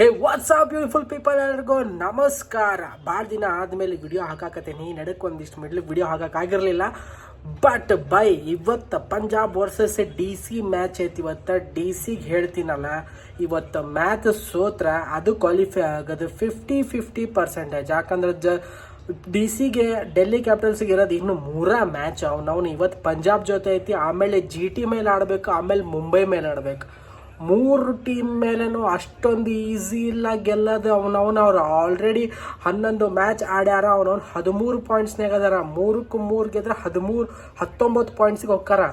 ಹೇ WhatsApp beautiful people ಎಲ್ಲರಿಗೂ ನಮಸ್ಕಾರ. ಭಾಳ ದಿನ ಆದಮೇಲೆ ವಿಡಿಯೋ ಹಾಕಾಕತ್ತೀನಿ. ನಡಕ್ಕೆ ಒಂದಿಷ್ಟು ಮಿಡ್ಲಿಗೆ ವಿಡಿಯೋ ಹಾಕೋಕ್ಕಾಗಿರಲಿಲ್ಲ. ಬಟ್ ಬೈ ಇವತ್ತು Punjab versus D C match ಐತಿ. ಇವತ್ತು ಡಿ ಸಿಗೆ ಹೇಳ್ತೀನಲ್ಲ, ಇವತ್ತು ಮ್ಯಾಚ್ ಸೋತ್ರ ಅದು ಕ್ವಾಲಿಫೈ ಆಗೋದು 50-50%. ಯಾಕಂದ್ರೆ ಡಿ ಸಿಗೆ ಡೆಲ್ಲಿ ಕ್ಯಾಪಿಟಲ್ಸ್ಗೆ ಇರೋದು ಇನ್ನು 3 ಮ್ಯಾಚ್. ಅವನು ಇವತ್ತು ಪಂಜಾಬ್ ಜೊತೆ ಐತಿ, ಆಮೇಲೆ ಜಿ ಟಿ ಮೇಲೆ ಆಡಬೇಕು, ಆಮೇಲೆ ಮುಂಬೈ ಮೇಲೆ ಆಡಬೇಕು. 3 ಟೀಮ್ ಮೇಲೇನು ಅಷ್ಟೊಂದು ಈಸಿ ಇಲ್ಲ ಗೆಲ್ಲೋದು. ಅವ್ರು ಆಲ್ರೆಡಿ 11 ಮ್ಯಾಚ್ ಆಡ್ಯಾರ. ಅವನವ್ನು 13 ಪಾಯಿಂಟ್ಸ್ನಾಗ ಅದಾರ. 3-3 ಗೆದ್ರೆ 19 ಪಾಯಿಂಟ್ಸಿಗೆ ಹೋಗ್ತಾರ.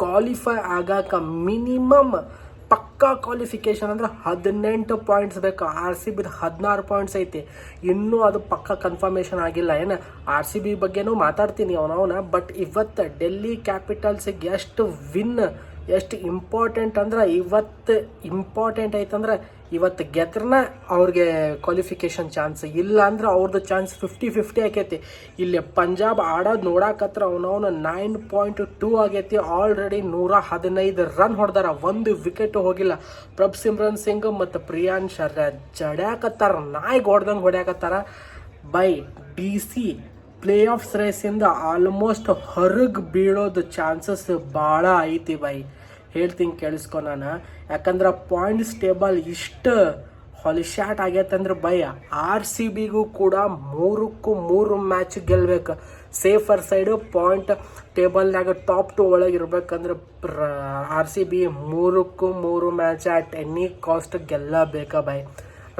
ಕ್ವಾಲಿಫೈ ಆಗಾಕ ಮಿನಿಮಮ್ ಪಕ್ಕಾ ಕ್ವಾಲಿಫಿಕೇಶನ್ ಅಂದ್ರೆ 18 ಪಾಯಿಂಟ್ಸ್ ಬೇಕು. ಆರ್ ಸಿ ಬಿದು 16 ಪಾಯಿಂಟ್ಸ್ ಐತಿ. ಇನ್ನೂ ಅದು ಪಕ್ಕಾ ಕನ್ಫರ್ಮೇಷನ್ ಆಗಿಲ್ಲ. ಏನು ಆರ್ ಸಿ ಬಿ ಬಗ್ಗೆನೂ ಮಾತಾಡ್ತೀನಿ ಅವನವನ. ಬಟ್ ಇವತ್ತು ಡೆಲ್ಲಿ ಕ್ಯಾಪಿಟಲ್ಸಿಗೆ ಎಷ್ಟು ಇಂಪಾರ್ಟೆಂಟ್ ಅಂದ್ರೆ, ಇವತ್ತು ಇಂಪಾರ್ಟೆಂಟ್ ಐತಂದ್ರೆ ಇವತ್ತು ಗೆದ್ರನ ಅವ್ರಿಗೆ ಕ್ವಾಲಿಫಿಕೇಷನ್ ಚಾನ್ಸ್. ಇಲ್ಲ ಅಂದ್ರೆ ಅವ್ರದ್ದು ಚಾನ್ಸ್ 50-50 ಆಕೈತಿ. ಇಲ್ಲಿ ಪಂಜಾಬ್ ಆಡೋದು ನೋಡಾಕತ್ರ ಅವನವನು 9.2 ಆಗೈತಿ. ಆಲ್ರೆಡಿ 115 ರನ್ ಹೊಡೆದಾರ, 1 ವಿಕೆಟ್ ಹೋಗಿಲ್ಲ. ಪ್ರಭ್ಸಿಮ್ರನ್ ಸಿಂಗ್ ಮತ್ತು ಪ್ರಿಯಾಂಶ್ ಜಡ್ಯಾಕತ್ತಾರ, ನಾಯಿಗೆ ಹೊಡೆದಂಗೆ ಹೊಡ್ಯಾಕತ್ತಾರ. ಬೈ ಡಿ ಸಿ ಪ್ಲೇ ಆಫ್ಸ್ ರೇಸಿಂದ ಆಲ್ಮೋಸ್ಟ್ ಹೊರಗೆ ಬೀಳೋದು ಚಾನ್ಸಸ್ ಭಾಳ ಐತಿ. ಬೈ ಹೇಳ್ತೀನಿ ಕೇಳಿಸ್ಕೊ ನಾನು. ಯಾಕಂದ್ರೆ ಪಾಯಿಂಟ್ಸ್ ಟೇಬಲ್ ಇಷ್ಟು ಹೊಲಿಶ್ಯಾಟ್ ಆಗೈತಂದ್ರೆ ಬೈ ಆರ್ ಸಿ ಬಿಗೂ ಕೂಡ 3 ಮ್ಯಾಚ್ ಗೆಲ್ಬೇಕು. ಸೇಫರ್ ಸೈಡು ಪಾಯಿಂಟ್ ಟೇಬಲ್ನಾಗ ಟಾಪ್ 2 ಒಳಗೆ ಇರ್ಬೇಕಂದ್ರೆ R C B 3 match at any cost ಗೆಲ್ಲಬೇಕಾ ಬೈ.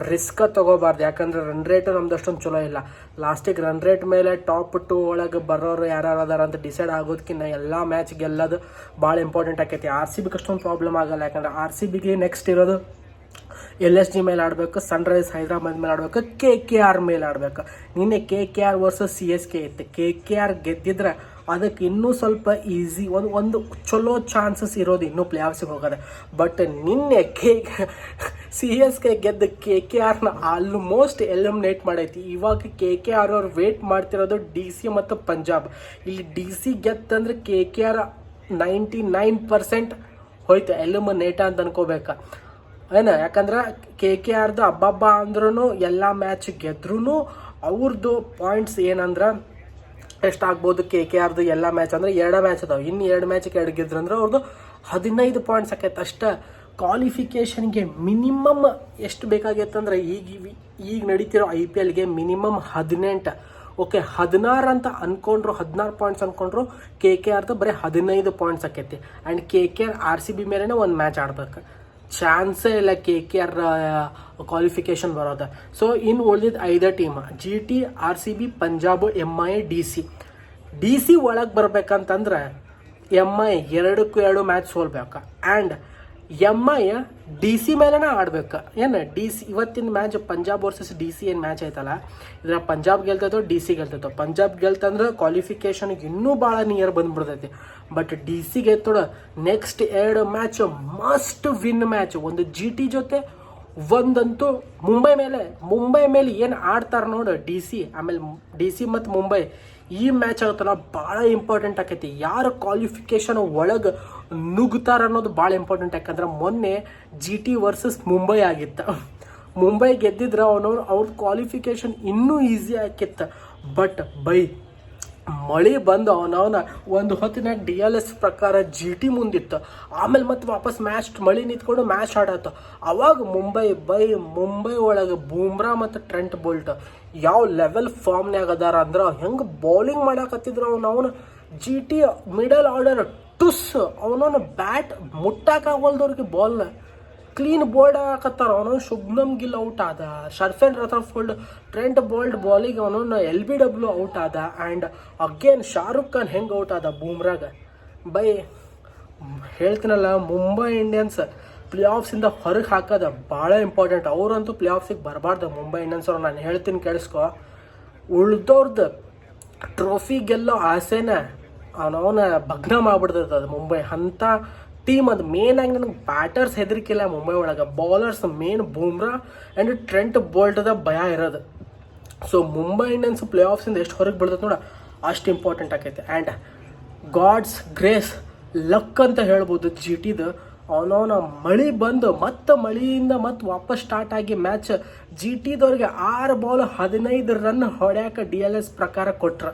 ರಿಸ್ಕ್ ತೊಗೋಬಾರ್ದು. ಯಾಕಂದ್ರೆ ರನ್ ರೇಟು ನಮ್ದು ಅಷ್ಟೊಂದು ಚಲೋ ಇಲ್ಲ. ಲಾಸ್ಟಿಗೆ ರನ್ ರೇಟ್ ಮೇಲೆ ಟಾಪ್ 2 ಒಳಗೆ ಬರೋರು ಯಾರು ಅದಾರ ಅಂತ ಡಿಸೈಡ್ ಆಗೋದಕ್ಕಿಂತ ಎಲ್ಲ ಮ್ಯಾಚ್ ಗೆಲ್ಲೋದು ಭಾಳ ಇಂಪಾರ್ಟೆಂಟ್ ಆಕೈತಿ. ಆರ್ ಸಿ ಬಿಗೆ ಅಷ್ಟೊಂದು ಪ್ರಾಬ್ಲಮ್ ಆಗಲ್ಲ. ಯಾಕಂದ್ರೆ ಆರ್ ಸಿ ಬಿಗೆ ನೆಕ್ಸ್ಟ್ ಇರೋದು LSG ಮೇಲೆ ಆಡಬೇಕು, ಸನ್ರೈಸ್ ಹೈದರಾಬಾದ್ ಮೇಲೆ ಆಡಬೇಕು, KKR ಮೇಲೆ ಆಡಬೇಕು. ನಿನ್ನೆ KKR ವರ್ಸಸ್ CSK ಇತ್ತು. KKR ಗೆದ್ದಿದ್ರೆ ಅದಕ್ಕೆ ಇನ್ನೂ ಸ್ವಲ್ಪ ಈಸಿ ಒಂದು ಚಲೋ ಚಾನ್ಸಸ್ ಇರೋದು ಇನ್ನೂ ಪ್ಲೇ ಆಫ್ಸಿಗೆ ಹೋಗೋದೆ. ಬಟ್ ನಿನ್ನೆ CSK ಗೆದ್ದ KKRನ ಆಲ್ಮೋಸ್ಟ್ ಎಲಿಮಿನೇಟ್ ಮಾಡೈತಿ. ಇವಾಗ KKR ಅವ್ರು ವೇಟ್ ಮಾಡ್ತಿರೋದು ಡಿ ಸಿ ಮತ್ತು ಪಂಜಾಬ್. ಇಲ್ಲಿ ಡಿ ಸಿ ಗೆತ್ತಂದ್ರೆ KKR 99% ಹೋಯ್ತು, ಎಲಿಮಿನೇಟ ಅಂತ ಅನ್ಕೋಬೇಕು ಏನು. ಯಾಕಂದ್ರೆ KKRದು ಹಬ್ಬ ಅಂದ್ರೂ ಎಲ್ಲ ಮ್ಯಾಚ್ ಗೆದ್ರೂ ಅವ್ರದ್ದು ಪಾಯಿಂಟ್ಸ್ ಏನಂದ್ರೆ ಎಷ್ಟಾಗ್ಬೋದು. KKRದು ಎಲ್ಲ ಮ್ಯಾಚ್ ಅಂದರೆ 2 ಮ್ಯಾಚ್ ಅದಾವೆ. ಇನ್ನು 2 ಮ್ಯಾಚಿಗೆ 2 ಗೆದ್ರಂದ್ರೆ ಅವ್ರದ್ದು 15 ಪಾಯಿಂಟ್ಸ್ ಆಕೈತೆ ಅಷ್ಟೇ. ಕ್ವಾಲಿಫಿಕೇಷನ್ಗೆ ಮಿನಿಮಮ್ ಎಷ್ಟು ಬೇಕಾಗೈತಂದ್ರೆ ಈಗ ನಡೀತಿರೋ IPLಗೆ ಮಿನಿಮಮ್ 18, ಓಕೆ 16 ಅಂತ ಅಂದ್ಕೊಂಡ್ರು, 16 ಪಾಯಿಂಟ್ಸ್ ಅಂದ್ಕೊಂಡ್ರು. KKRದು ಬರೀ 15 ಪಾಯಿಂಟ್ಸ್ ಆಕೈತಿ. And KKR R C B ಮೇಲೇ ಒಂದು ಮ್ಯಾಚ್ ಆಡ್ಬೇಕು. ಚಾನ್ಸೇ ಇಲ್ಲ KKR ಕ್ವಾಲಿಫಿಕೇಷನ್ ಬರೋದು. ಸೊ ಇನ್ನು ಉಳಿದಿದ್ದು 5 team, GT, RCB, Punjab, MI, D C ಒಳಗೆ ಬರ್ಬೇಕಂತಂದ್ರೆ MI 2 ಮ್ಯಾಚ್ ಸೋಲ್ಬೇಕು. ಆ್ಯಂಡ್ MI ಡಿ ಸಿ ಮೇಲೆನೇ ಆಡ್ಬೇಕು. ಏನು ಡಿ ಸಿ ಇವತ್ತಿನ match Punjab versus D C ಏನು ಮ್ಯಾಚ್ ಐತಲ್ಲ, ಇದ್ರ ಪಂಜಾಬ್ ಗೆಲ್ತೈತೋ ಡಿ ಸಿ ಗೆಲ್ತೈತೋ. ಪಂಜಾಬ್ ಗೆಲ್ತಂದ್ರೆ ಕ್ವಾಲಿಫಿಕೇಷನ್ಗೆ ಇನ್ನೂ ಭಾಳ ನಿಯರ್ ಬಂದ್ಬಿಡ್ತೈತಿ. ಬಟ್ ಡಿ ಸಿ ಗೆತ್ತೋಡ next 2 match must win match. ಒಂದು GT ಜೊತೆ, ಒಂದಂತೂ ಮುಂಬೈ ಮೇಲೆ ಏನು ಆಡ್ತಾರೆ ನೋಡು ಡಿ ಸಿ. ಆಮೇಲೆ ಡಿ ಸಿ ಮತ್ತು ಮುಂಬೈ ಈ ಮ್ಯಾಚ್ ಆಗುತ್ತಲ್ಲ ಭಾಳ ಇಂಪಾರ್ಟೆಂಟ್ ಆಕೈತಿ. ಯಾರು ಕ್ವಾಲಿಫಿಕೇಷನ್ ಒಳಗೆ ನುಗ್ತಾರ ಅನ್ನೋದು ಭಾಳ ಇಂಪಾರ್ಟೆಂಟ್. ಯಾಕಂದ್ರೆ ಮೊನ್ನೆ GT ವರ್ಸಸ್ ಮುಂಬೈ ಆಗಿತ್ತು. ಮುಂಬೈ ಗೆದ್ದಿದ್ರೆ ಅವ್ರ ಕ್ವಾಲಿಫಿಕೇಷನ್ ಇನ್ನೂ ಈಸಿ ಆಕಿತ್ತು. ಬಟ್ ಬೈ ಮಳೆ ಬಂದು ಒಂದು ಹೊತ್ತಿನಾಗ DLS ಪ್ರಕಾರ GT ಮುಂದಿತ್ತು. ಆಮೇಲೆ ಮತ್ತೆ ವಾಪಸ್ ಮ್ಯಾಚ್ ಮಳೆ ನಿಂತ್ಕೊಂಡು ಮ್ಯಾಚ್ ಆಡತ್ತು. ಅವಾಗ ಮುಂಬೈ ಒಳಗೆ ಬೂಮ್ರಾ ಮತ್ತು ಟ್ರೆಂಟ್ ಬೋಲ್ಟ್ ಯಾವ ಲೆವೆಲ್ ಫಾರ್ಮ್ನಾಗ ಅದಾರ ಅಂದ್ರೆ ಹೆಂಗೆ ಬೌಲಿಂಗ್ ಮಾಡಾಕತ್ತಿದ್ರು. ಅವನು GT ಮಿಡಲ್ ಆರ್ಡರ್ ಟುಸ್ ಅವನವನು ಬ್ಯಾಟ್ ಮುಟ್ಟಾಕಾಗಲ್ದವ್ರಿಗೆ ಬಾಲ್ನ ಕ್ಲೀನ್ ಬೋಲ್ಡ್ ಹಾಕತ್ತಾರ. ಅವನು ಶುಭ್ಮನ್ ಗಿಲ್ ಔಟ್ ಆದ, ಶರ್ಫೆನ್ ರಥರ್ಫೋಲ್ಡ್ ಟ್ರೆಂಟ್ ಬೋಲ್ಟ್ ಬಾಲಿಗೆ ಅವನು LBW ಔಟ್ ಆದ. ಆ್ಯಂಡ್ ಅಗೇನ್ ಶಾರುಖ್ ಖಾನ್ ಹೆಂಗೆ ಔಟ್ ಆದ ಬೂಮ್ರಾಗ. ಬೈ ಹೇಳ್ತೀನಲ್ಲ, ಮುಂಬೈ ಇಂಡಿಯನ್ಸ್ ಪ್ಲೇ ಆಫ್ಸಿಂದ ಹೊರಗೆ ಹಾಕೋದು ಭಾಳ ಇಂಪಾರ್ಟೆಂಟ್. ಅವರಂತೂ ಪ್ಲೇ ಆಫ್ಸಿಗೆ ಬರಬಾರ್ದು ಮುಂಬೈ ಇಂಡಿಯನ್ಸ್ ಅವ್ರು. ನಾನು ಹೇಳ್ತೀನಿ ಕೇಳಿಸ್ಕೊ, ಉಳ್ದವ್ರದ್ದು ಟ್ರೋಫಿ ಗೆಲ್ಲೋ ಆಸೆನ ಅವನ ಭಗ್ನ ಮಾಡಿಬಿಡ್ತೈತೆ ಅದು ಮುಂಬೈ ಅಂಥ ಟೀಮ್. ಅದು ಮೇನ್ ಆಗಿ ನನಗೆ ಬ್ಯಾಟರ್ಸ್ ಹೆದರಿಕಿಲ್ಲ ಮುಂಬೈ ಒಳಗೆ, bowlers main Bumrah and Trent ಬೋಲ್ಟದ ಭಯ ಇರೋದು. ಸೊ ಮುಂಬೈ ಇಂಡಿಯನ್ಸ್ ಪ್ಲೇ ಆಫ್ಸಿಂದ ಎಷ್ಟು ಹೊರಗೆ ಬಿಡ್ತೈತೆ ನೋಡ, ಅಷ್ಟು ಇಂಪಾರ್ಟೆಂಟ್ ಆಕೈತೆ. ಆ್ಯಂಡ್ ಗಾಡ್ಸ್ ಗ್ರೇಸ್ ಲಕ್ ಅಂತ ಹೇಳ್ಬೋದು GTದು. ಅವನವನ ಮಳೆ ಬಂದು ಮತ್ತೆ ಮಳೆಯಿಂದ ಮತ್ತೆ ವಾಪಸ್ ಸ್ಟಾರ್ಟ್ ಆಗಿ ಮ್ಯಾಚ್ ಜಿ ಟಿದವ್ರಿಗೆ 6 ಬಾಲ್ 15 ರನ್ ಹೊಡ್ಯಾಕ DLS ಪ್ರಕಾರ ಕೊಟ್ರ.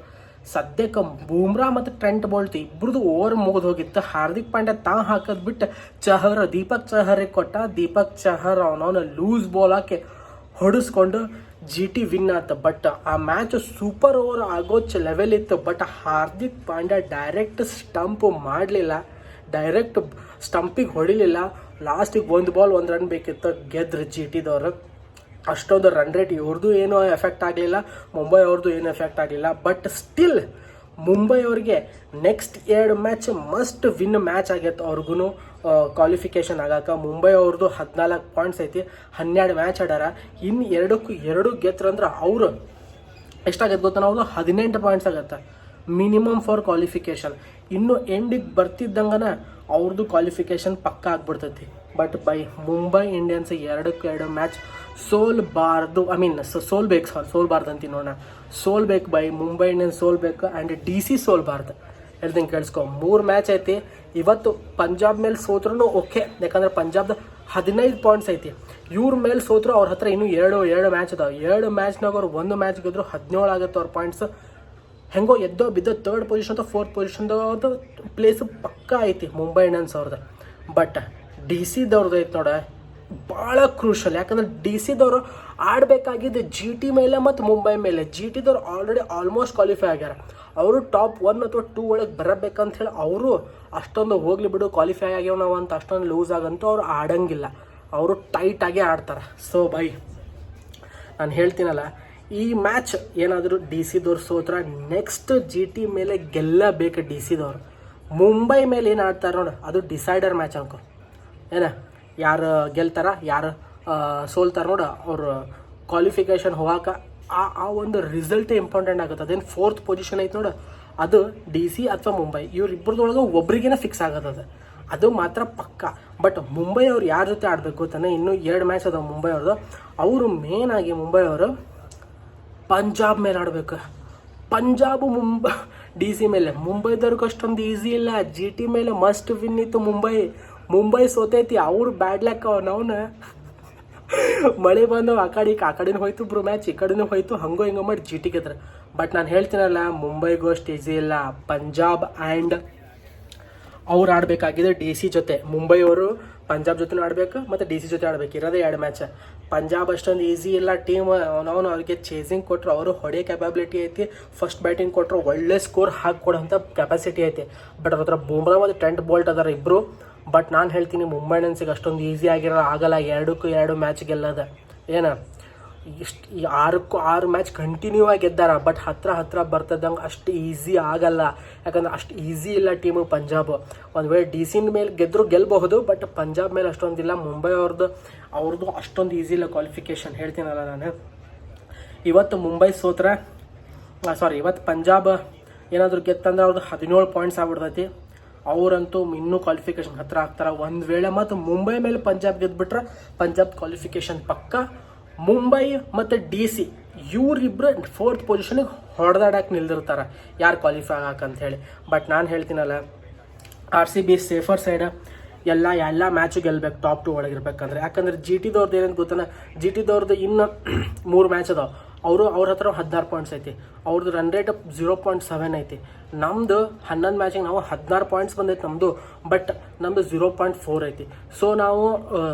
ಸದ್ಯಕ್ಕೆ ಬೂಮ್ರಾ ಮತ್ತು ಟ್ರೆಂಟ್ ಬೋಲ್ಟ್ ಇಬ್ರದ್ದು ಓವರ್ ಮುಗಿದು ಹೋಗಿತ್ತು. ಹಾರ್ದಿಕ್ ಪಾಂಡ್ಯ ಹಾಕೋದು ಬಿಟ್ಟು ದೀಪಕ್ ಚಹರ್ಗೆ ಕೊಟ್ಟ. ದೀಪಕ್ ಚಹರ್ ಅವನವನ ಲೂಸ್ ಬಾಲ್ ಹಾಕಿ ಹೊಡಿಸ್ಕೊಂಡು ಜಿ ಟಿ ವಿನ್ ಆಯ್ತು. ಬಟ್ ಆ ಮ್ಯಾಚ್ ಸೂಪರ್ ಓವರ್ ಆಗೋ ಲೆವೆಲ್ ಇತ್ತು. But Hardik Pandya direct stump ಮಾಡಲಿಲ್ಲ, ಡೈರೆಕ್ಟ್ ಸ್ಟಂಪಿಗೆ ಹೊಡಿಲಿಲ್ಲ. ಲಾಸ್ಟಿಗೆ 1 ಬಾಲ್ 1 ರನ್ ಬೇಕಿತ್ತು, ಗೆದ್ರು ಜಿ ಟಿದವರು. ಅಷ್ಟೊಂದು ರನ್ ರೇಟ್ ಇವ್ರದ್ದು ಏನೂ ಎಫೆಕ್ಟ್ ಆಗಲಿಲ್ಲ, ಮುಂಬೈ ಅವ್ರದ್ದು ಏನೂ ಎಫೆಕ್ಟ್ ಆಗಲಿಲ್ಲ. ಬಟ್ ಸ್ಟಿಲ್ ಮುಂಬೈ ಅವ್ರಿಗೆ next 2 match must win match ಆಗೈತೆ. ಅವ್ರಿಗೂ ಕ್ವಾಲಿಫಿಕೇಷನ್ ಆಗಾಕ. ಮುಂಬೈ ಅವ್ರದ್ದು 14 ಪಾಯಿಂಟ್ಸ್ ಐತಿ, 12 ಮ್ಯಾಚ್ ಆಡ್ಯಾರ. ಇನ್ನು 2 ಗೆದ್ರಂದ್ರೆ ಅವರು ಎಷ್ಟಾಗತ್ತೆ ಗೊತ್ತಾ, ನಾವು 18 ಪಾಯಿಂಟ್ಸ್ ಆಗತ್ತೆ ಮಿನಿಮಮ್ ಫಾರ್ ಕ್ವಾಲಿಫಿಕೇಷನ್. ಇನ್ನು ಎಂಡಿಗೆ ಬರ್ತಿದ್ದಂಗನ ಅವ್ರದ್ದು ಕ್ವಾಲಿಫಿಕೇಷನ್ ಪಕ್ಕ ಆಗ್ಬಿಡ್ತೈತಿ. ಬಟ್ ಬೈ ಮುಂಬೈ ಇಂಡಿಯನ್ಸ್ 2 ಮ್ಯಾಚ್ ಸೋಲ್ಬಾರ್ದು, ಸೋಲ್ಬಾರ್ದು ಅಂತೀನಿ ನೋಡೋಣ. ಸೋಲ್ಬೇಕು ಬೈ ಮುಂಬೈ ಇಂಡಿಯನ್ಸ್ ಸೋಲ್ಬೇಕು. ಆ್ಯಂಡ್ DC ಸೋಲ್ಬಾರ್ದು. ಹೇಳ್ತೀನಿ ಕೇಳಿಸ್ಕೊ, 3 ಮ್ಯಾಚ್ ಐತಿ. ಇವತ್ತು ಪಂಜಾಬ್ ಮೇಲೆ ಸೋತ್ರೂ ಓಕೆ, ಯಾಕಂದ್ರೆ ಪಂಜಾಬ್ದು 15 ಪಾಯಿಂಟ್ಸ್ ಐತಿ. ಇವ್ರ ಮೇಲೆ ಸೋತ್ರು ಅವ್ರ ಹತ್ರ ಇನ್ನೂ 2 ಮ್ಯಾಚ್ ಅದಾವೆ. 2 ಮ್ಯಾಚ್ನಾಗ ಅವ್ರು 1 ಮ್ಯಾಚ್ ಗೆದ್ರು 17 ಆಗುತ್ತೆ ಅವ್ರ ಪಾಯಿಂಟ್ಸ್. ಹೆಂಗೋ ಎದ್ದೋ ಬಿದ್ದೋ 3rd ಪೊಸಿಷನ್ ಅಥವಾ 4th ಪೊಸಿಷನ್ದು ಪ್ಲೇಸ್ ಪಕ್ಕ ಐತಿ ಮುಂಬೈ ಇಂಡಿಯನ್ಸ್ ಅವ್ರದ್ದು. ಬಟ್ DCದವ್ರದ್ದು ಐತೆ ನೋಡ, ಭಾಳ ಕ್ರೂಷಲ್. ಯಾಕಂದ್ರೆ DCದವರು ಆಡಬೇಕಾಗಿದ್ದು ಜಿ ಟಿ ಮೇಲೆ ಮತ್ತು ಮುಂಬೈ ಮೇಲೆ. ಜಿ ಟಿದವ್ರು ಆಲ್ರೆಡಿ ಆಲ್ಮೋಸ್ಟ್ ಕ್ವಾಲಿಫೈ ಆಗ್ಯಾರ. ಅವರು ಟಾಪ್ 1 ಅಥವಾ 2 ಒಳಗೆ ಬರಬೇಕಂತ ಹೇಳಿ ಅವರು ಅಷ್ಟೊಂದು ಹೋಗ್ಲಿ ಬಿಡು ಕ್ವಾಲಿಫೈ ಆಗ್ಯಾವ ನಾವು ಅಂತ ಅಷ್ಟೊಂದು ಲೂಸ್ ಆಗಂತೂ ಅವ್ರು ಆಡಂಗಿಲ್ಲ. ಅವರು ಟೈಟಾಗಿ ಆಡ್ತಾರೆ. ಸೊ ಬೈ ನಾನು ಹೇಳ್ತೀನಲ್ಲ, ಈ ಮ್ಯಾಚ್ ಏನಾದರೂ DCದವ್ರು ಸೋತ್ರ ನೆಕ್ಸ್ಟ್ ಜಿ ಟಿ ಮೇಲೆ ಗೆಲ್ಲಬೇಕು DCದವ್ರು. ಮುಂಬೈ ಮೇಲೆ ಏನು ಆಡ್ತಾರೆ ನೋಡಿ, ಅದು ಡಿಸೈಡರ್ ಮ್ಯಾಚ್ ಅನ್ಕೋ. ಯಾರು ಗೆಲ್ತಾರ ಯಾರು ಸೋಲ್ತಾರ ನೋಡ, ಅವರು ಕ್ವಾಲಿಫಿಕೇಷನ್ ಹೋಗಾಕ ಆ ಒಂದು ರಿಸಲ್ಟೇ ಇಂಪಾರ್ಟೆಂಟ್ ಆಗುತ್ತೆ. ಅದೇನು 4th ಪೊಸಿಷನ್ ಐತೆ ನೋಡು, ಅದು DC ಅಥವಾ ಮುಂಬೈ ಇವ್ರಿಬ್ಬರದೊಳಗೆ ಒಬ್ರಿಗೇನೆ ಫಿಕ್ಸ್ ಆಗೋದು, ಅದು ಮಾತ್ರ ಪಕ್ಕ. ಬಟ್ ಮುಂಬೈ ಅವ್ರು ಯಾರ ಜೊತೆ ಆಡಬೇಕು ತಾನೆ, ಇನ್ನೂ 2 ಮ್ಯಾಚ್ ಅದಾವೆ ಮುಂಬೈ ಅವ್ರದ್ದು. ಅವರು ಮೇನ್ ಆಗಿ ಮುಂಬೈ ಅವರು ಪಂಜಾಬ್ ಮೇಲೆ ಆಡಬೇಕು. ಪಂಜಾಬು DC ಮೇಲೆ. ಮುಂಬೈದವ್ರಿಗೆ ಅಷ್ಟೊಂದು ಈಸಿ ಇಲ್ಲ. ಜಿ ಟಿ ಮೇಲೆ ಮಸ್ಟ್ ವಿನ್ ಇತ್ತು ಮುಂಬೈ ಸೋತೈತಿ. ಅವ್ರು ಬ್ಯಾಡ್ ಲ್ಯಾಕ್. ಅವನವನ ಮಳೆ ಬಂದು ಆ ಕಡೆನೂ ಹೋಯ್ತು ಬ್ರೋ ಮ್ಯಾಚ್, ಈ ಕಡೆನೂ ಹೋಯ್ತು. ಹಂಗೋ ಹಿಂಗೋ ಮಾಡಿ ಜಿ ಟಿ ಗೆದ್ರೆ. ಬಟ್ ನಾನು ಹೇಳ್ತೀನಲ್ಲ, ಮುಂಬೈಗೂ ಅಷ್ಟು ಈಸಿ ಇಲ್ಲ. ಪಂಜಾಬ್ ಆ್ಯಂಡ್ ಅವ್ರು ಆಡಬೇಕಾಗಿದೆ DC ಜೊತೆ. ಮುಂಬೈ ಅವರು ಪಂಜಾಬ್ ಜೊತೆ ಆಡಬೇಕು ಮತ್ತು DC ಜೊತೆ ಆಡಬೇಕು. ಇರೋದೇ 2 ಮ್ಯಾಚ್. ಪಂಜಾಬ್ ಅಷ್ಟೊಂದು ಈಸಿ ಇಲ್ಲ ಟೀಮ್. ಅವನವನು ಅವ್ರಿಗೆ ಚೇಸಿಂಗ್ ಕೊಟ್ಟರು, ಅವರು ಹೊಡೆಯೋ ಕ್ಯಾಪಬಿಲಿಟಿ ಐತಿ. ಫಸ್ಟ್ ಬ್ಯಾಟಿಂಗ್ ಕೊಟ್ಟರು, ಒಳ್ಳೆ ಸ್ಕೋರ್ ಹಾಕಿಕೊಡೋಂಥ ಕೆಪಾಸಿಟಿ ಐತಿ. ಬಟ್ ಅವ್ರ ಹತ್ರ ಬೂಮ್ರಾ ಮತ್ತು ಟ್ರೆಂಟ್ ಬೋಲ್ಟ್ ಅದಾರ ಇಬ್ಬರು. ಬಟ್ ನಾನು ಹೇಳ್ತೀನಿ ಮುಂಬೈ ಇಂಡಿಯನ್ಸಿಗೆ ಅಷ್ಟೊಂದು ಈಸಿ ಆಗಲ್ಲ 2 ಮ್ಯಾಚ್ ಗೆಲ್ಲದ. ಇಷ್ಟು 6 ಮ್ಯಾಚ್ ಕಂಟಿನ್ಯೂ ಆಗಿ ಗೆದ್ದಾರ. ಬಟ್ ಹತ್ರ ಬರ್ತದಂಗೆ ಅಷ್ಟು ಈಸಿ ಆಗಲ್ಲ. ಯಾಕಂದ್ರೆ ಅಷ್ಟು ಈಸಿ ಇಲ್ಲ ಟೀಮು ಪಂಜಾಬ್. ಒಂದು ವೇಳೆ DC ಮೇಲೆ ಗೆಲ್ಲಬಹುದು, ಬಟ್ ಪಂಜಾಬ್ ಮೇಲೆ ಅಷ್ಟೊಂದಿಲ್ಲ. ಮುಂಬೈ ಅವ್ರದ್ದು ಅಷ್ಟೊಂದು ಈಸಿ ಇಲ್ಲ ಕ್ವಾಲಿಫಿಕೇಷನ್. ಹೇಳ್ತೀನಲ್ಲ ನಾನು, ಇವತ್ತು ಮುಂಬೈ ಸೋತ್ರ ಇವತ್ತು ಪಂಜಾಬ್ ಏನಾದರೂ ಗೆತ್ತಂದ್ರೆ ಅವ್ರದ್ದು 17 ಪಾಯಿಂಟ್ಸ್ ಆಗ್ಬಿಡ್ತೈತಿ. ಅವರಂತೂ ಇನ್ನೂ ಕ್ವಾಲಿಫಿಕೇಷನ್ ಹತ್ರ ಆಗ್ತಾರೆ. ಒಂದು ವೇಳೆ ಮತ್ತು ಮುಂಬೈ ಮೇಲೆ ಪಂಜಾಬ್ ಗೆದ್ಬಿಟ್ರೆ ಪಂಜಾಬ್ ಕ್ವಾಲಿಫಿಕೇಷನ್ ಪಕ್ಕ. ಮುಂಬೈ ಮತ್ತು DC ಇವರಿಬ್ಬರು 4th ಪೊಸಿಷನಿಗೆ ಹೊಡೆದಾಡಕ್ಕೆ ನಿಲ್ದಿರ್ತಾರೆ, ಯಾರು ಕ್ವಾಲಿಫೈ ಆಗಕ್ಕಂತ ಹೇಳಿ. ಬಟ್ ನಾನು ಹೇಳ್ತೀನಲ್ಲ, RCB ಸೇಫರ್ ಸೈಡ್. ಎಲ್ಲ ಮ್ಯಾಚು ಗೆಲ್ಬೇಕು ಟಾಪ್ 2 ಒಳಗಿರ್ಬೇಕಂದ್ರೆ. ಯಾಕಂದ್ರೆ ಜಿ ಟಿದವ್ರದ್ದು ಏನಂತ ಗೊತ್ತಾನ, ಜಿ ಟಿದವ್ರದ್ದು ಇನ್ನು 3 ಮ್ಯಾಚ್ ಅದಾವೆ. ಅವ್ರ ಹತ್ರ 16 ಪಾಯಿಂಟ್ಸ್ ಐತಿ. ಅವ್ರದ್ದು ರನ್ ರೇಟ್ 0.7 ಐತಿ. ನಮ್ಮದು 11 ಮ್ಯಾಚಿಗೆ ನಾವು 16 ಪಾಯಿಂಟ್ಸ್ ಬಂದೈತೆ ನಮ್ಮದು. ಬಟ್ ನಮ್ಮದು 0.4 ಐತಿ. ಸೊ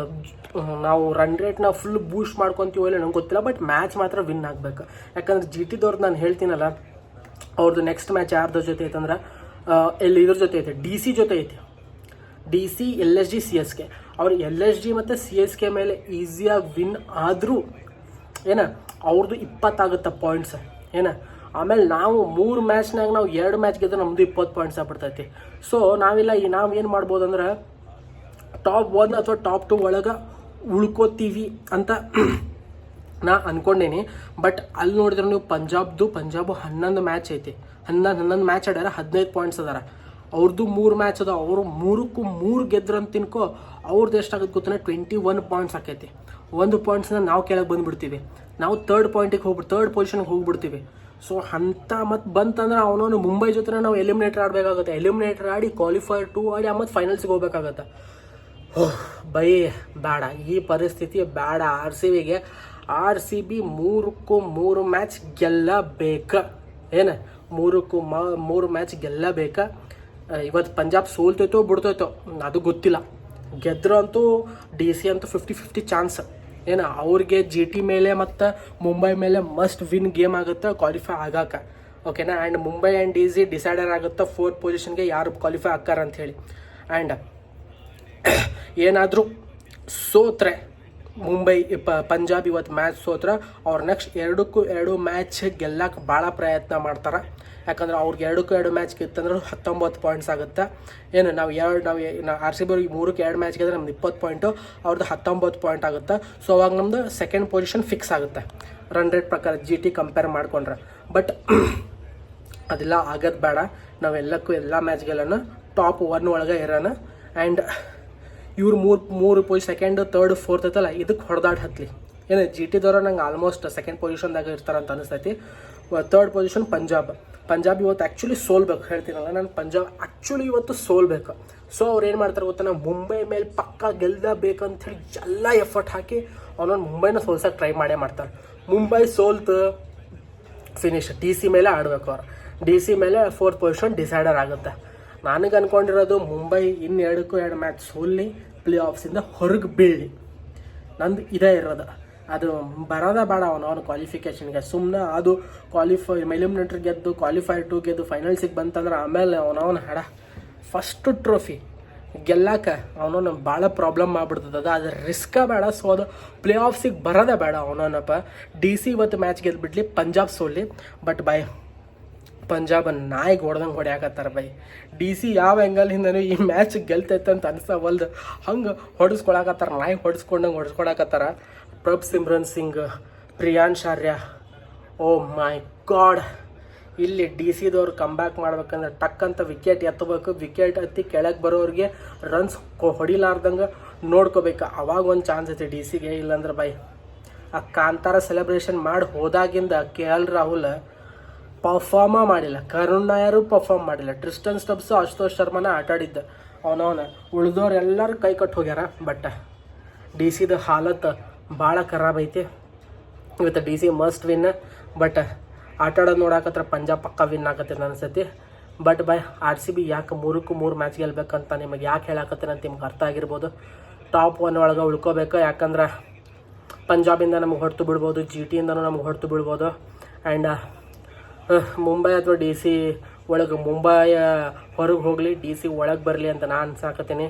ನಾವು ರನ್ ರೇಟ್ನ ಫುಲ್ ಬೂಸ್ಟ್ ಮಾಡ್ಕೊತೀವೋ ಇಲ್ಲ ನಂಗೆ ಗೊತ್ತಿಲ್ಲ. ಬಟ್ ಮ್ಯಾಚ್ ಮಾತ್ರ ವಿನ್ ಆಗಬೇಕು. ಯಾಕಂದ್ರೆ ಜಿ ಟಿದವ್ರದ್ದು ನಾನು ಹೇಳ್ತೀನಲ್ಲ, ಅವ್ರದ್ದು ನೆಕ್ಸ್ಟ್ ಮ್ಯಾಚ್ ಯಾರ್ದ್ರ ಜೊತೆ ಐತಂದ್ರೆ ಇದ್ರ ಜೊತೆ ಐತೆ, DC ಜೊತೆ ಐತಿ. DC, LSG, CSK. ಅವ್ರು LSG ಮತ್ತು CSK ಮೇಲೆ ಈಸಿಯಾಗಿ ವಿನ್ ಆದರೂ ಅವ್ರದ್ದು 20 ಆಗುತ್ತೆ ಪಾಯಿಂಟ್ಸ್. ಆಮೇಲೆ ನಾವು 3 ಮ್ಯಾಚ್ನಾಗ ನಾವು 2 ಮ್ಯಾಚ್ ಗೆದ್ರೆ ನಮ್ಮದು 20 ಪಾಯಿಂಟ್ಸ್ ಆಗ್ಬಿಡ್ತೈತಿ. ಸೊ ನಾವು ಏನು ಮಾಡ್ಬೋದು ಅಂದ್ರೆ ಟಾಪ್ 1 ಅಥವಾ ಟಾಪ್ 2 ಒಳಗೆ ಉಳ್ಕೋತೀವಿ ಅಂತ ನಾ ಅಂದ್ಕೊಂಡೇನಿ. ಬಟ್ ಅಲ್ಲಿ ನೋಡಿದ್ರೆ ನೀವು ಪಂಜಾಬು 11 ಮ್ಯಾಚ್ ಐತಿ. 11 ಮ್ಯಾಚ್ ಆಡ್ಯಾರ, 15 ಪಾಯಿಂಟ್ಸ್ ಅದಾರ. ಅವ್ರದ್ದು 3 ಮ್ಯಾಚ್ ಅದ. ಅವರು 3ಕ್ಕೂ 3 ಗೆದ್ರಂತ ತಿನ್ಕೋ. ಅವ್ರದ್ದು ಎಷ್ಟಾಗುತ್ತೆ ಗೊತ್ತಾನೆ, 21 ಪಾಯಿಂಟ್ಸ್ ಆಕೈತಿ. 1 ಪಾಯಿಂಟ್ಸ್ನ ನಾವು ಕೆಳಗೆ ಬಂದುಬಿಡ್ತೀವಿ. ನಾವು 3rd ಪೊಸಿಷನ್ಗೆ ಹೋಗ್ಬಿಡ್ತೀವಿ. ಸೊ ಅಂತ ಮತ್ತು ಬಂತಂದ್ರೆ ಅವನವನು ಮುಂಬೈ ಜೊತೆ ನಾವು ಎಲಿಮಿನೇಟರ್ ಆಡಬೇಕಾಗುತ್ತೆ. ಎಲಿಮಿನೇಟರ್ ಆಡಿ ಕ್ವಾಲಿಫೈರ್ 2 ಆಡಿ ಮತ್ತು ಫೈನಲ್ಸ್ಗೆ ಹೋಗ್ಬೇಕಾಗತ್ತೆ. ಬೈ ಬೇಡ, ಈ ಪರಿಸ್ಥಿತಿ ಬೇಡ. ಆರ್ ಸಿ ಬಿ 3 ಮ್ಯಾಚ್ ಗೆಲ್ಲಬೇಕ. ಏನು 3 ಮ್ಯಾಚ್ ಗೆಲ್ಲಬೇಕ. ಇವತ್ತು ಪಂಜಾಬ್ ಸೋಲ್ತೈತೋ ಬಿಡ್ತೈತೋ ಅದು ಗೊತ್ತಿಲ್ಲ. ಗೆದ್ರಂತೂ DC ಅಂತೂ 50-50 ಚಾನ್ಸ್. ಏನು ಅವ್ರಿಗೆ GT ಮೇಲೆ ಮತ್ತು ಮುಂಬೈ ಮೇಲೆ ಮಸ್ಟ್ ವಿನ್ ಗೇಮ್ ಆಗುತ್ತೆ ಕ್ವಾಲಿಫೈ ಆಗಾಕ. ಓಕೆನಾ. And Mumbai and DC decider ಆಗುತ್ತೆ 4th ಪೊಸಿಷನ್ಗೆ ಯಾರು ಕ್ವಾಲಿಫೈ ಆಕ್ಕಾರ ಅಂಥೇಳಿ. ಆ್ಯಂಡ್ ಏನಾದರೂ ಸೋತ್ರೆ ಮುಂಬೈ ಪಂಜಾಬ್ ಇವತ್ತು ಮ್ಯಾಚ್ ಸೋತ್ರೆ ಅವ್ರು ನೆಕ್ಸ್ಟ್ 2 ಮ್ಯಾಚ್ ಗೆಲ್ಲಕ್ಕೆ ಭಾಳ ಪ್ರಯತ್ನ ಮಾಡ್ತಾರೆ. ಯಾಕಂದ್ರೆ ಅವ್ರಿಗೆ 2 ಮ್ಯಾಚ್ ಗೆತ್ತಂದ್ರೆ 19 ಪಾಯಿಂಟ್ಸ್ ಆಗುತ್ತೆ. ಏನು ನಾವು RCB ಅವ್ರಿಗೆ 2 ಮ್ಯಾಚ್ ಗೆದ್ರೆ ನಮ್ದು 20 ಪಾಯಿಂಟು, ಅವ್ರದ್ದು 19 ಪಾಯಿಂಟ್ ಆಗುತ್ತೆ. ಸೊ ಅವಾಗ ನಮ್ದು ಸೆಕೆಂಡ್ ಪೊಸಿಷನ್ ಫಿಕ್ಸ್ ಆಗುತ್ತೆ ರನ್ ರೇಟ್ ಪ್ರಕಾರ GT ಕಂಪೇರ್ ಮಾಡ್ಕೊಂಡ್ರೆ. ಬಟ್ ಅದೆಲ್ಲ ಆಗೋದು ಬೇಡ. ನಾವೆಲ್ಲಕ್ಕೂ ಎಲ್ಲ ಮ್ಯಾಚ್ಗಳನ್ನು ಟಾಪ್ 1 ಒಳಗೆ ಇರೋಣ. ಆ್ಯಂಡ್ ಇವ್ರು ಮೂರು ಪೊಸಿಷನ್ ಸೆಕೆಂಡ್, ಥರ್ಡ್, ಫೋರ್ತ್ ಐತಲ್ಲ, ಇದಕ್ಕೆ ಹೊಡೆದಾಡಿ ಹತ್ತಲಿ. ಏನು GT ದವರು ನಂಗೆ ಆಲ್ಮೋಸ್ಟ್ ಸೆಕೆಂಡ್ ಪೊಸಿಷನ್ದಾಗ ಇರ್ತಾರಂತ ಅನಿಸ್ತೈತಿ. 3rd ಪೊಸಿಷನ್ ಪಂಜಾಬ್ ಇವತ್ತು ಆ್ಯಕ್ಚುಲಿ ಸೋಲ್ಬೇಕು. ಹೇಳ್ತೀನಲ್ಲ ನಾನು, ಪಂಜಾಬ್ ಆ್ಯಕ್ಚುಲಿ ಇವತ್ತು ಸೋಲ್ಬೇಕು. ಸೊ ಅವ್ರು ಏನು ಮಾಡ್ತಾರೆ ಗೊತ್ತಾ, ನಾವು ಮುಂಬೈ ಮೇಲೆ ಪಕ್ಕ ಗೆಲ್ಲಬೇಕಂಥೇಳಿ ಎಲ್ಲ ಎಫರ್ಟ್ ಹಾಕಿ ಅವನೊಂದು ಮುಂಬೈನ ಸೋಲ್ಸೋಕೆ ಟ್ರೈ ಮಾಡ್ತಾರೆ. ಮುಂಬೈ ಸೋಲ್ತು ಫಿನಿಶ್. DC ಮೇಲೆ ಆಡಬೇಕು ಅವ್ರು. DC ಮೇಲೆ 4th ಪೊಸಿಷನ್ ಡಿಸೈಡರ್ ಆಗುತ್ತೆ. ನನಗೆ ಅಂದ್ಕೊಂಡಿರೋದು ಮುಂಬೈ 2 ಮ್ಯಾಚ್ ಸೋಲ್ಲಿ ಪ್ಲೇ ಆಫ್ಸಿಂದ ಹೊರಗೆ ಬೀಳಿ. ನಂದು ಇದೇ ಇರೋದು. ಅದು ಬರೋದ ಬೇಡ ಅವನು ಕ್ವಾಲಿಫಿಕೇಷನ್ಗೆ. ಸುಮ್ಮನೆ ಅದು ಎಲಿಮಿನೇಟರ್ ಗೆದ್ದು ಕ್ವಾಲಿಫೈ 2 ಗೆದ್ದು ಫೈನಲ್ಸಿಗೆ ಬಂತಂದ್ರೆ ಆಮೇಲೆ ಅವನವನು ಫಸ್ಟು ಟ್ರೋಫಿ ಗೆಲ್ಲಕ್ಕೆ ಅವನವನು ಭಾಳ ಪ್ರಾಬ್ಲಮ್ ಆಗ್ಬಿಡ್ತದೆ. ಅದು ರಿಸ್ಕ ಬೇಡ. ಸೊ ಅದು ಪ್ಲೇ ಆಫ್ಸಿಗೆ ಬರೋದೇ ಬೇಡ ಅವನಪ್ಪ. DC ಇವತ್ತು ಮ್ಯಾಚ್ ಗೆದ್ದುಬಿಡ್ಲಿ, ಪಂಜಾಬ್ ಸೋಲ್ಲಿ. ಬಟ್ ಬೈ ಪಂಜಾಬ್ ನಾಯಿಗೆ ಹೊಡೆದಂಗೆ ಹೊಡೆಯಾಕತ್ತಾರೆ ಬೈ. DC ಯಾವ ಆ್ಯಂಗಲಿಂದನೂ ಈ ಮ್ಯಾಚ್ ಗೆಲ್ತೈತೆ ಅಂತ ಅನ್ಸವಲ್ದು ಹಂಗೆ ಹೊಡೆಸ್ಕೊಳಕತ್ತಾರ. ನಾಯಿ ಹೊಡೆಸ್ಕೊಳಕತ್ತಾರ. ಪ್ರಭ್ ಸಿಮ್ರನ್ ಸಿಂಗ್, ಪ್ರಿಯಾಂಶ್ ಆರ್ಯ, ಓ ಮೈ ಗಾಡ್. ಇಲ್ಲಿ DC ದವ್ರು ಕಮ್ಬ್ಯಾಕ್ ಮಾಡ್ಬೇಕಂದ್ರೆ ಟಕ್ ಅಂತ ವಿಕೆಟ್ ಎತ್ತಬೇಕು. ವಿಕೆಟ್ ಎತ್ತಿ ಕೆಳಗೆ ಬರೋರಿಗೆ ರನ್ಸ್ ಹೊಡಿಲಾರ್ದಂಗೆ ನೋಡ್ಕೋಬೇಕು. ಅವಾಗ ಒಂದು ಚಾನ್ಸ್ ಐತಿ DCಗೆ. ಇಲ್ಲಾಂದ್ರೆ ಬೈ ಆ ಕಾಂತಾರ ಸೆಲೆಬ್ರೇಷನ್ ಮಾಡಿ ಹೋದಾಗಿಂದ KL ರಾಹುಲ್ ಪರ್ಫಾರ್ಮ ಮಾಡಿಲ್ಲ, ಕರುಣ್ ನಾಯರು ಪರ್ಫಾರ್ಮ್ ಮಾಡಿಲ್ಲ, ಟ್ರಿಸ್ಟನ್ ಸ್ಟಬ್ಸು ಅಶುತೋಷ್ ಶರ್ಮನ ಆಟಾಡಿದ್ದ. ಅವನವನ ಉಳಿದವ್ರು ಎಲ್ಲರೂ ಕೈ ಕಟ್ಟು ಹೋಗ್ಯಾರ. ಬಟ್ DCದ ಹಾಲತ್ ಭಾಳ ಖರಾಬ್ ಐತಿ. ಇವತ್ತು DC ಮಸ್ಟ್ ವಿನ್. ಬಟ್ ಆಟಾಡೋದು ನೋಡಾಕತ್ರ ಪಂಜಾಬ್ ಪಕ್ಕ ವಿನ್ ಆಗತ್ತೆ ಅನ್ಸತಿ. ಬಟ್ ಬೈ RCB ಯಾಕೆ 3 ಮ್ಯಾಚ್ ಗೆಲ್ಬೇಕಂತ ನಿಮಗೆ ಯಾಕೆ ಹೇಳಾಕತ್ತೀನಿ ಅಂತ ನಿಮ್ಗೆ ಅರ್ಥ ಆಗಿರ್ಬೋದು. ಟಾಪ್ 1 ಒಳಗೆ ಉಳ್ಕೋಬೇಕು. ಯಾಕಂದ್ರೆ ಪಂಜಾಬಿಂದ ನಮಗೆ ಹೊರತು ಬಿಡ್ಬೋದು, GTಯಿಂದನೂ ನಮ್ಗೆ ಹೊರತು ಬಿಡ್ಬೋದು. ಆ್ಯಂಡ್ ಮುಂಬೈ ಅಥವಾ DC ಒಳಗೆ ಮುಂಬೈ ಹೊರಗೆ ಹೋಗಲಿ, DC ಒಳಗೆ ಬರಲಿ ಅಂತ ನಾನು ಅನ್ಸಾಕತ್ತೀನಿ.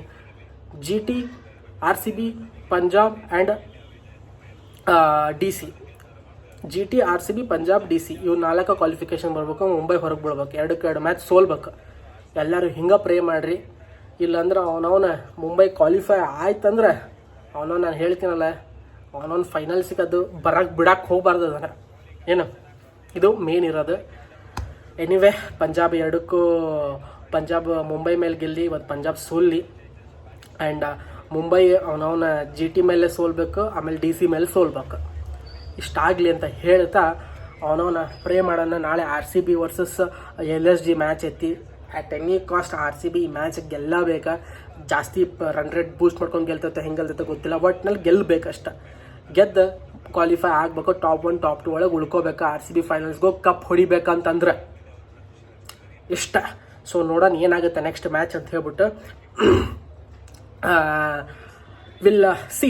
GT, RCB, Punjab and DC. GT, RCB, Punjab, DC ಇವು 4 ಕ್ವಾಲಿಫಿಕೇಷನ್ ಬರ್ಬೇಕು. ಮುಂಬೈ ಹೊರಗೆ ಬಿಡ್ಬೇಕು. 2 ಮ್ಯಾಚ್ ಸೋಲ್ಬೇಕು. ಎಲ್ಲರೂ ಹಿಂಗೆ ಪ್ರೇ ಮಾಡಿರಿ. ಇಲ್ಲಾಂದ್ರೆ ಅವನವನ ಮುಂಬೈ ಕ್ವಾಲಿಫೈ ಆಯ್ತಂದ್ರೆ ನಾನು ಹೇಳ್ತೀನಲ್ಲ, ಅವನವನು ಫೈನಲ್ಸಿಗೆ ಅದು ಬರಕ್ಕೆ ಬಿಡಕ್ಕೆ ಹೋಗ್ಬಾರ್ದು ಅದನ್ನು. ಏನು ಇದು ಮೇನ್ ಇರೋದು. ಎನಿವೆ ಪಂಜಾಬ್ ಮುಂಬೈ ಮೇಲೆ ಗೆಲ್ಲಿ. ಇವತ್ತು ಪಂಜಾಬ್ ಸೋಲ್ಲಿ. ಆ್ಯಂಡ್ ಮುಂಬೈ ಅವನವನ GT ಮೇಲೆ ಸೋಲ್ಬೇಕು, ಆಮೇಲೆ DC ಮೇಲೆ ಸೋಲ್ಬೇಕು. ಇಷ್ಟಾಗಲಿ ಅಂತ ಹೇಳ್ತಾ ಅವನವನ ಪ್ರೇ ಮಾಡೋಣ. ನಾಳೆ RCB ವರ್ಸಸ್ LSG ಮ್ಯಾಚ್ ಐತಿ. ಅಟ್ ಎನಿ ಕಾಸ್ಟ್ RCB ಈ ಮ್ಯಾಚ್ ಗೆಲ್ಲಬೇಕಾ. ಜಾಸ್ತಿ ರನ್ ರೇಟ್ ಬೂಸ್ಟ್ ಮಾಡ್ಕೊಂಡು ಗೆಲ್ತೈತೆ, ಹೆಂಗೆ ಗೆಲ್ತೈತೆ ಗೊತ್ತಿಲ್ಲ. ಒಟ್ಟಿನಲ್ಲಿ ಗೆಲ್ಲಬೇಕಷ್ಟ. ಗೆದ್ದು ಕ್ವಾಲಿಫೈ ಆಗಬೇಕು. ಟಾಪ್ 1 ಟಾಪ್ 2 ಒಳಗೆ ಉಳ್ಕೋಬೇಕು. RCB ಫೈನಲ್ಸ್ಗೆ ಹೋಗಿ ಕಪ್ ಹೊಡಿಬೇಕಂತಂದ್ರೆ ಇಷ್ಟ. ಸೊ ನೋಡೋಣ ಏನಾಗುತ್ತೆ ನೆಕ್ಸ್ಟ್ ಮ್ಯಾಚ್ ಅಂತ ಹೇಳ್ಬಿಟ್ಟು ವಿಲ್ ಸಿ.